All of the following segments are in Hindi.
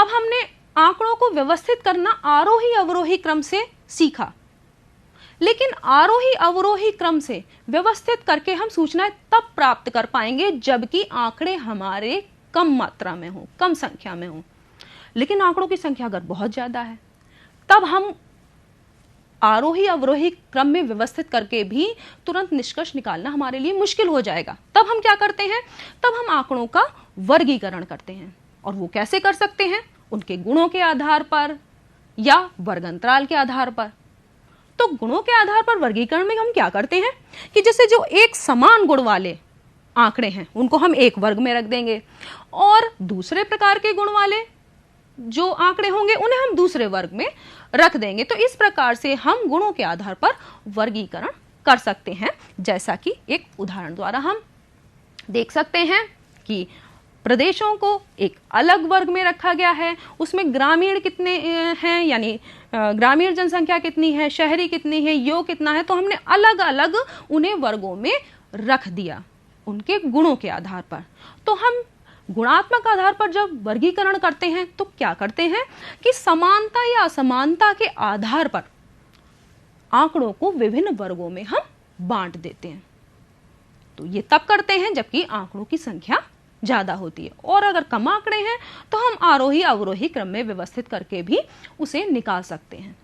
अब हमने आंकड़ों को व्यवस्थित करना आरोही अवरोही क्रम से सीखा, लेकिन आरोही अवरोही क्रम से व्यवस्थित करके हम सूचनाएं तब प्राप्त कर पाएंगे जबकि आंकड़े हमारे कम मात्रा में हो, कम संख्या में हो। लेकिन आंकड़ों की संख्या अगर बहुत ज्यादा है तब हम आरोही अवरोही क्रम में व्यवस्थित करके भी तुरंत निष्कर्ष निकालना हमारे लिए मुश्किल हो जाएगा। तब हम क्या करते हैं, तब हम आंकड़ों का वर्गीकरण करते हैं। और वो कैसे कर सकते हैं, उनके गुणों के आधार पर या वर्ग अंतराल के आधार पर। तो गुणों के आधार पर वर्गीकरण में हम क्या करते हैं कि जैसे जो एक समान गुण वाले आंकड़े हैं उनको हम एक वर्ग में रख देंगे, और दूसरे प्रकार के गुण वाले जो आंकड़े होंगे उन्हें हम दूसरे वर्ग में रख देंगे। तो इस प्रकार से हम गुणों के आधार पर वर्गीकरण कर सकते हैं। जैसा कि एक उदाहरण द्वारा हम देख सकते हैं कि प्रदेशों को एक अलग वर्ग में रखा गया है, उसमें ग्रामीण कितने हैं, यानी ग्रामीण जनसंख्या कितनी है, शहरी कितनी है, योग कितना है, तो हमने अलग अलग उन्हें वर्गों में रख दिया उनके गुणों के आधार पर। तो हम गुणात्मक आधार पर जब वर्गीकरण करते हैं तो क्या करते हैं कि समानता या असमानता के आधार पर आंकड़ों को विभिन्न वर्गों में हम बांट देते हैं। तो ये तब करते हैं जबकि आंकड़ों की संख्या ज्यादा होती है, और अगर कम आंकड़े हैं तो हम आरोही अवरोही क्रम में व्यवस्थित करके भी उसे निकाल सकते हैं।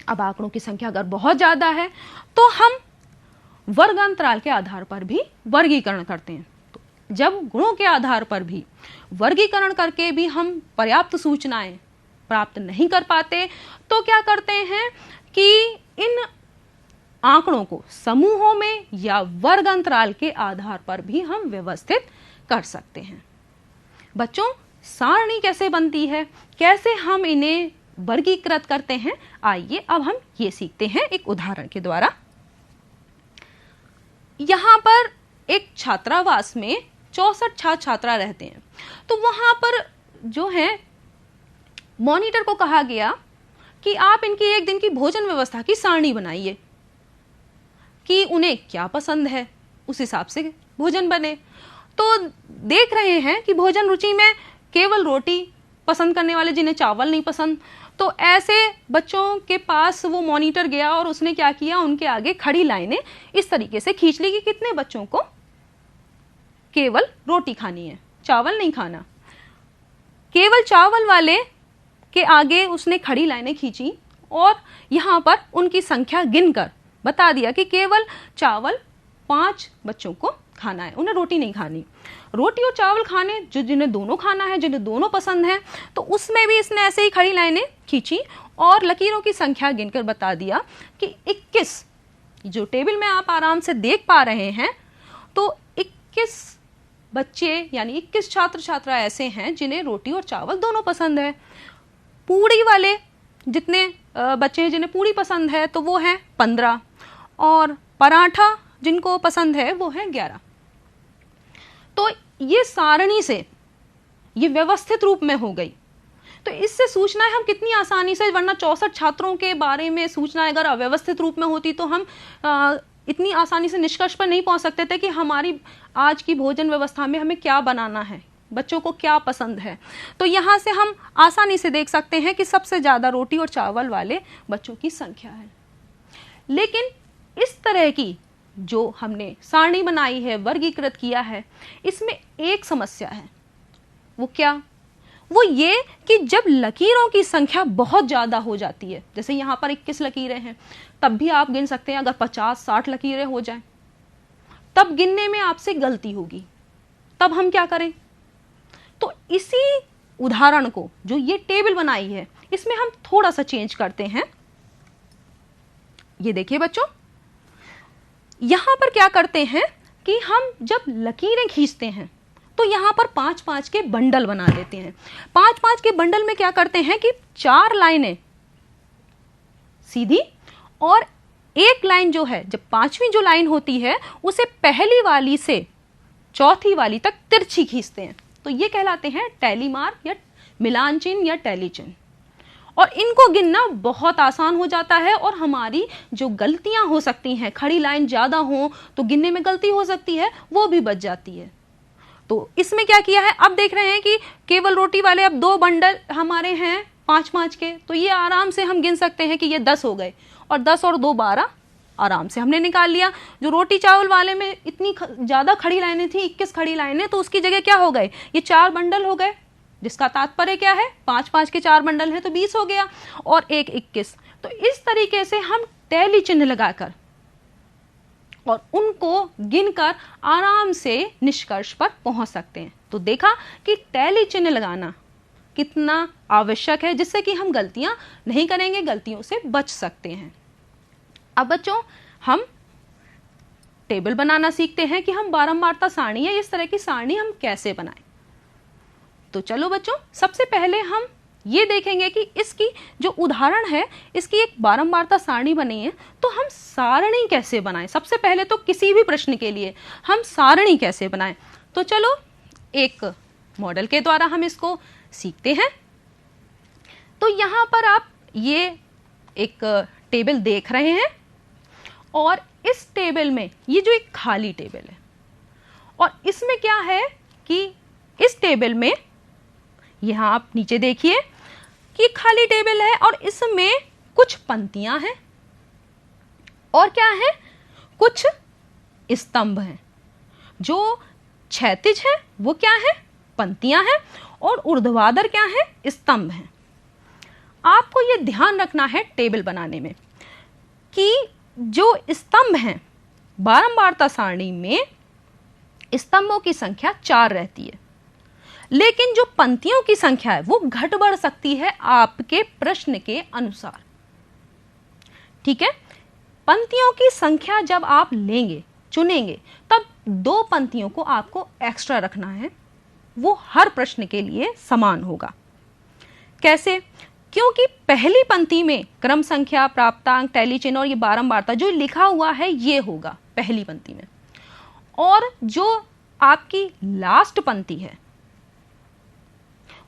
अब आंकड़ों की संख्या अगर बहुत ज्यादा है तो हम वर्ग अंतराल के आधार पर भी वर्गीकरण करते हैं। तो जब गुणों के आधार पर भी वर्गीकरण करके भी हम पर्याप्त सूचनाएं प्राप्त नहीं कर पाते तो क्या करते हैं कि इन आंकड़ों को समूहों में या वर्ग अंतराल के आधार पर भी हम व्यवस्थित कर सकते हैं। बच्चों, सारणी कैसे बनती है, कैसे हम इन्हें वर्गीकृत करते हैं, आइए अब हम ये सीखते हैं एक उदाहरण के द्वारा। यहां पर एक छात्रावास में 64 छात्र छात्रा रहते हैं। तो वहां पर जो है मॉनिटर को कहा गया कि आप इनकी एक दिन की भोजन व्यवस्था की सारणी बनाइए कि उन्हें क्या पसंद है, उस हिसाब से भोजन बने। तो देख रहे हैं कि भोजन रुचि में केवल रोटी पसंद करने वाले, जिन्हें चावल नहीं पसंद, तो ऐसे बच्चों के पास वो मॉनिटर गया और उसने क्या किया, उनके आगे खड़ी लाइनें इस तरीके से खींच ली कि कितने बच्चों को केवल रोटी खानी है, चावल नहीं खाना। केवल चावल वाले के आगे उसने खड़ी लाइनें खींची और यहां पर उनकी संख्या गिनकर बता दिया कि केवल चावल 5 बच्चों को खाना है, उन्हें रोटी नहीं खानी। रोटी और चावल खाने जिन्हें दोनों खाना है, जिन्हें दोनों पसंद है, तो उसमें भी इसने ऐसे ही खड़ी लाइनें खींची और लकीरों की संख्या गिनकर बता दिया कि 21, जो टेबल में आप आराम से देख पा रहे हैं, तो 21 बच्चे यानी 21 छात्र छात्रा ऐसे हैं जिन्हें रोटी और चावल दोनों पसंद है। पूड़ी वाले जितने बच्चे हैं जिन्हें पूड़ी पसंद है तो वो हैं 15, और पराठा जिनको पसंद है वो है 11। तो ये सारणी से ये व्यवस्थित रूप में हो गई। तो इससे सूचनाएं हम कितनी आसानी से, वरना 64 छात्रों के बारे में सूचनाएं अगर अव्यवस्थित रूप में होती तो हम इतनी आसानी से निष्कर्ष पर नहीं पहुंच सकते थे कि हमारी आज की भोजन व्यवस्था में हमें क्या बनाना है, बच्चों को क्या पसंद है। तो यहाँ से हम आसानी से देख सकते हैं कि सबसे ज्यादा रोटी और चावल वाले बच्चों की संख्या है। लेकिन इस तरह की जो हमने सारणी बनाई है, वर्गीकृत किया है, इसमें एक समस्या है। वो क्या? वो ये कि जब लकीरों की संख्या बहुत ज्यादा हो जाती है, जैसे यहाँ पर 21 लकीरें हैं, तब भी आप गिन सकते हैं। अगर 50-60 लकीरें हो जाएं, तब गिनने में आपसे गलती होगी। तब हम क्या करें? तो इसी उदाहरण को, जो ये टेबल बनाई है, इसमें हम थोड़ा सा चेंज करते हैं। ये देखिए बच्चों, यहां पर क्या करते हैं कि हम जब लकीरें खींचते हैं तो यहां पर 5-5 के बंडल बना देते हैं। 5-5 के बंडल में क्या करते हैं कि 4 लाइनें सीधी और एक लाइन जो है, जब 5वीं जो लाइन होती है उसे पहली वाली से चौथी वाली तक तिरछी खींचते हैं। तो ये कहलाते हैं टैली मार या मिलान चिन्ह या टैली चिन्ह। और इनको गिनना बहुत आसान हो जाता है, और हमारी जो गलतियां हो सकती हैं, खड़ी लाइन ज्यादा हो तो गिनने में गलती हो सकती है, वो भी बच जाती है। तो इसमें क्या किया है, अब देख रहे हैं कि केवल रोटी वाले अब 2 बंडल हमारे हैं 5-5 के, तो ये आराम से हम गिन सकते हैं कि ये 10 हो गए, और 10 और 2 12 आराम से हमने निकाल लिया। जो रोटी चावल वाले में इतनी ज्यादा खड़ी लाइनें थी, 21 खड़ी लाइनें, तो उसकी जगह क्या हो गए, ये 4 बंडल हो गए, जिसका तात्पर्य क्या है, 5-5 के 4 बंडल है तो 20 हो गया, और 1 21। तो इस तरीके से हम टैली चिन्ह लगाकर और उनको गिनकर आराम से निष्कर्ष पर पहुंच सकते हैं। तो देखा कि टैली चिन्ह लगाना कितना आवश्यक है, जिससे कि हम गलतियां नहीं करेंगे, गलतियों से बच सकते हैं। अब बच्चों हम टेबल बनाना सीखते हैं कि हम बारंबारता सारणी या इस तरह की सारणी हम कैसे बनाएं। तो चलो बच्चों, सबसे पहले हम ये देखेंगे कि इसकी जो उदाहरण है, इसकी एक बारंबारता सारणी बनी है, तो हम सारणी कैसे बनाएं। सबसे पहले तो किसी भी प्रश्न के लिए हम सारणी कैसे बनाएं, तो चलो एक मॉडल के द्वारा हम इसको सीखते हैं। तो यहाँ पर आप ये एक टेबल देख रहे हैं, और इस टेबल में ये जो एक खाली टेबल है, और इसमें क्या है कि इस टेबल में यहां आप नीचे देखिए कि खाली टेबल है, और इसमें कुछ पंक्तियां हैं और क्या है, कुछ स्तंभ हैं। जो क्षैतिज है वो क्या है, पंक्तियां हैं, और ऊर्ध्वाधर क्या है, स्तंभ हैं। आपको ये ध्यान रखना है टेबल बनाने में कि जो स्तंभ हैं, बारंबारता सारणी में स्तंभों की संख्या 4 रहती है, लेकिन जो पंक्तियों की संख्या है वो घट बढ़ सकती है आपके प्रश्न के अनुसार। ठीक है, पंक्तियों की संख्या जब आप लेंगे, चुनेंगे, तब 2 पंक्तियों को आपको एक्स्ट्रा रखना है, वो हर प्रश्न के लिए समान होगा। कैसे? क्योंकि पहली पंक्ति में क्रम संख्या, प्राप्तांक, टैली चिन्ह और ये बारंबारता जो लिखा हुआ है ये होगा पहली पंक्ति में, और जो आपकी लास्ट पंक्ति है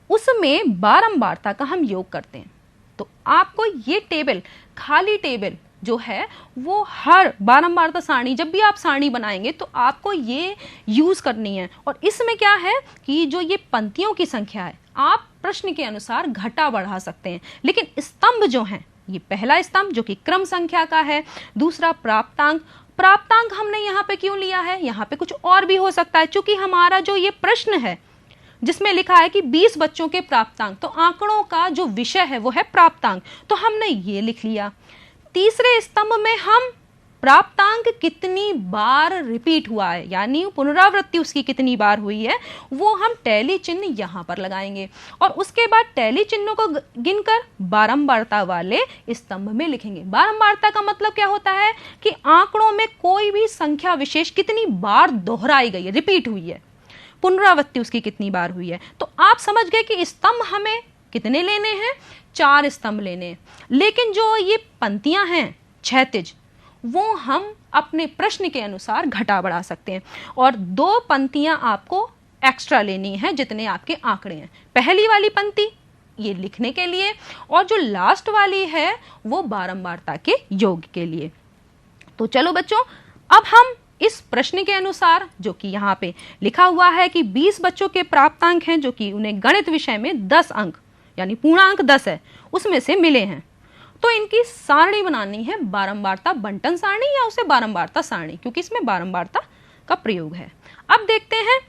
उसमें बारंबारता का हम योग करते हैं। तो आपको ये टेबल, खाली टेबल जो है, वो हर बारंबारता सारणी, जब भी आप सारणी बनाएंगे तो आपको ये यूज करनी है। और इसमें क्या है कि जो ये पंक्तियों की संख्या है आप प्रश्न के अनुसार घटा बढ़ा सकते हैं, लेकिन स्तंभ जो हैं, ये पहला स्तंभ जो कि क्रम संख्या का है, दूसरा प्राप्तांक। प्राप्तांक हमने यहाँ पे क्यों लिया है, यहाँ पे कुछ और भी हो सकता है, क्योंकि हमारा जो ये प्रश्न है जिसमें लिखा है कि 20 बच्चों के प्राप्तांक, तो आंकड़ों का जो विषय है वो है प्राप्तांक, तो हमने ये लिख लिया। तीसरे स्तंभ में हम प्राप्तांक कितनी बार रिपीट हुआ है, यानी पुनरावृत्ति उसकी कितनी बार हुई है, वो हम टैली चिन्ह यहाँ पर लगाएंगे, और उसके बाद टैली चिन्हों को गिनकर बारंबारता वाले स्तंभ में लिखेंगे। बारंबारता का मतलब क्या होता है कि आंकड़ों में कोई भी संख्या विशेष कितनी बार दोहराई गई है, रिपीट हुई है, पुनरावृत्ति उसकी कितनी बार हुई है। तो आप समझ गए कि स्तंभ हमें कितने लेने हैं, 4 स्तंभ लेने हैं, लेकिन जो ये पंक्तियां हैं क्षैतिज, वो हम अपने प्रश्न के अनुसार घटा बढ़ा सकते हैं, और 2 पंक्तियां आपको एक्स्ट्रा लेनी है जितने आपके आंकड़े हैं। पहली वाली पंक्ति ये लिखने के लिए, और जो लास्ट वाली है वो बारंबारता के योग के लिए। तो चलो बच्चों, अब हम इस प्रश्न के अनुसार, जो कि यहाँ पे लिखा हुआ है कि 20 बच्चों के प्राप्तांक हैं, जो कि उन्हें गणित विषय में 10 अंक यानी पूर्णांक 10 है, उसमें से मिले हैं, तो इनकी सारणी बनानी है बारंबारता बंटन सारणी या उसे बारंबारता सारणी, क्योंकि इसमें बारंबारता का प्रयोग है। अब देखते हैं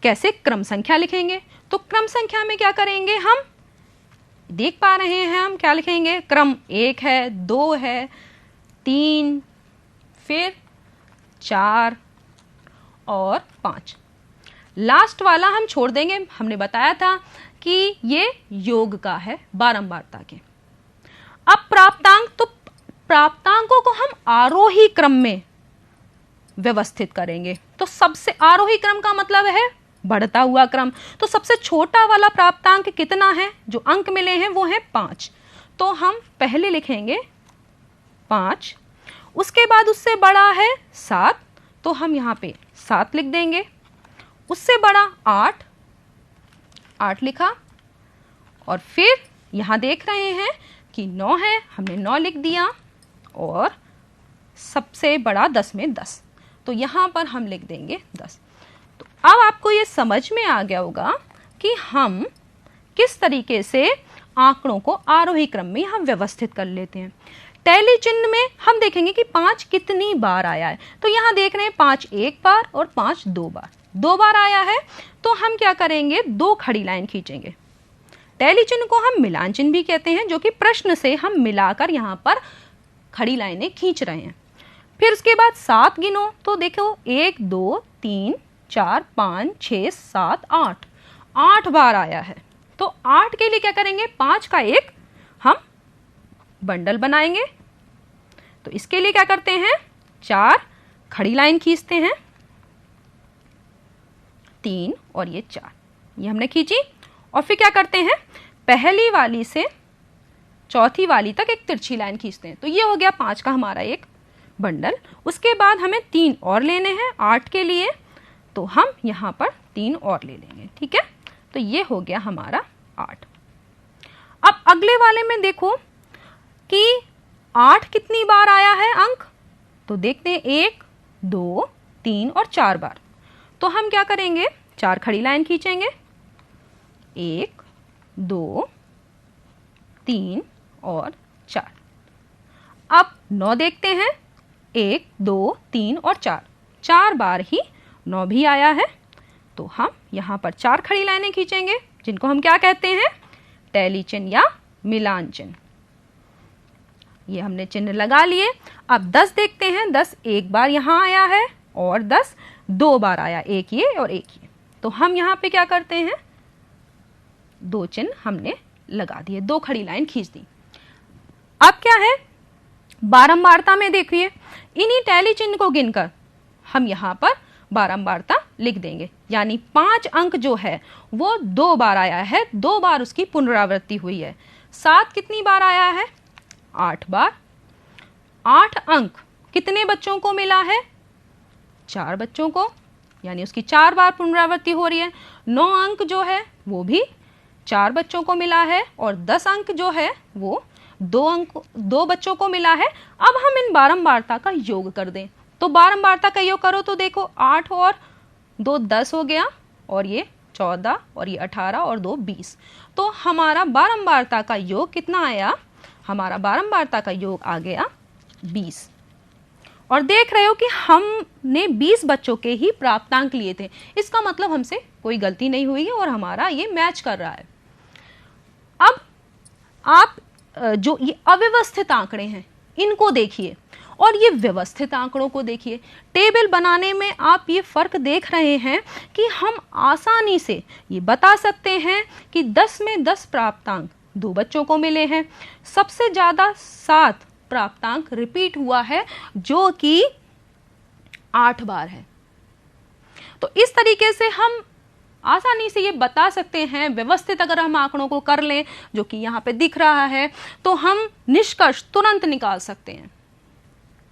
कैसे क्रम संख्या लिखेंगे। तो क्रम संख्या में क्या करेंगे, हम देख पा रहे हैं हम क्या लिखेंगे, क्रम 1 है, 2 है, 3, फिर 4 और 5। लास्ट वाला हम छोड़ देंगे, हमने बताया था कि ये योग का है बारंबारता के। अब प्राप्तांक, तो प्राप्तांकों को हम आरोही क्रम में व्यवस्थित करेंगे। तो सबसे आरोही क्रम का मतलब है बढ़ता हुआ क्रम। तो सबसे छोटा वाला प्राप्तांक कितना है, जो अंक मिले हैं वो है 5, तो हम पहले लिखेंगे 5, उसके बाद उससे बड़ा है 7, तो हम यहाँ पे 7 लिख देंगे, उससे बड़ा 8 लिखा, और फिर यहाँ देख रहे हैं कि 9 है, हमने 9 लिख दिया, और सबसे बड़ा 10 में 10, तो यहाँ पर हम लिख देंगे 10। अब आपको ये समझ में आ गया होगा कि हम किस तरीके से आंकड़ों को आरोही क्रम में हम व्यवस्थित कर लेते हैं। टैली चिन्ह में हम देखेंगे कि 5 कितनी बार आया है। तो यहाँ देख रहे हैं 5 एक बार और 5 दो बार, 2 बार आया है। तो हम क्या करेंगे, 2 खड़ी लाइन खींचेंगे। टैली चिन्ह को हम मिलान चिन्ह भी कहते हैं, जो कि प्रश्न से हम मिलाकर यहाँ पर खड़ी लाइनें खींच रहे हैं। फिर उसके बाद 7 गिनो तो देखो 1 2 3 4 5 6 7 8, 8 बार आया है। तो 8 के लिए क्या करेंगे, 5 का एक हम बंडल बनाएंगे। तो इसके लिए क्या करते हैं, 4 खड़ी लाइन खींचते हैं, 3 और ये 4, ये हमने खींची। और फिर क्या करते हैं, पहली वाली से चौथी वाली तक एक तिरछी लाइन खींचते हैं। तो ये हो गया 5 का हमारा एक बंडल। उसके बाद हमें 3 और लेने हैं 8 के लिए, तो हम यहाँ पर 3 और ले लेंगे। ठीक है, तो ये हो गया हमारा 8। अब अगले वाले में देखो कि 8 कितनी बार आया है अंक, तो देखते हैं 1 2 3 और 4 बार। तो हम क्या करेंगे, 4 खड़ी लाइन खींचेंगे, 1 2 3 और 4। अब 9 देखते हैं, 1 2 3 और 4, 4 बार ही 9 भी आया है। तो हम यहाँ पर 4 खड़ी लाइनें खींचेंगे, जिनको हम क्या कहते हैं, टैली चिन्ह या मिलान चिन्ह। ये हमने चिन्ह लगा लिए। अब 10 देखते हैं, 10 एक बार यहाँ आया है और 10 2 बार आया, एक ये और एक ये। तो हम यहाँ पे क्या करते हैं, 2 चिन्ह हमने लगा दिए, 2 खड़ी लाइन खींच दी। अब क्या है, बारंबारता में देखिए, इन्हीं टैली चिन्ह को गिनकर हम यहाँ पर बारंबारता लिख देंगे। यानी 5 अंक जो है वो 2 बार आया है, 2 बार उसकी पुनरावृत्ति हुई है। 7 कितनी बार आया है, 8 बार। 8 अंक कितने बच्चों को मिला है, 4 बच्चों को, यानी उसकी 4 बार पुनरावृत्ति हो रही है। 9 अंक जो है वो भी 4 बच्चों को मिला है, और 10 अंक जो है वो 2 बच्चों को मिला है। अब हम इन बारंबारता का योग कर दें, तो बारंबारता का योग करो तो देखो 8 और 2 10 हो गया, और ये 14 और ये 18 और 2 20। तो हमारा बारंबारता का योग कितना आया, हमारा बारंबारता का योग आ गया 20। और देख रहे हो कि हमने 20 बच्चों के ही प्राप्तांक लिए थे। इसका मतलब हमसे कोई गलती नहीं हुई है और हमारा ये मैच कर रहा है। अब आप जो ये अव्यवस्थित आंकड़े हैं इनको देखिए और ये व्यवस्थित आंकड़ों को देखिए। टेबल बनाने में आप ये फर्क देख रहे हैं कि हम आसानी से ये बता सकते हैं कि 10 में 10 प्राप्तांक 2 बच्चों को मिले हैं। सबसे ज्यादा 7 प्राप्तांक रिपीट हुआ है, जो कि 8 बार है। तो इस तरीके से हम आसानी से ये बता सकते हैं, व्यवस्थित अगर हम आंकड़ों को कर लें, जो कि यहाँ पे दिख रहा है, तो हम निष्कर्ष तुरंत निकाल सकते हैं।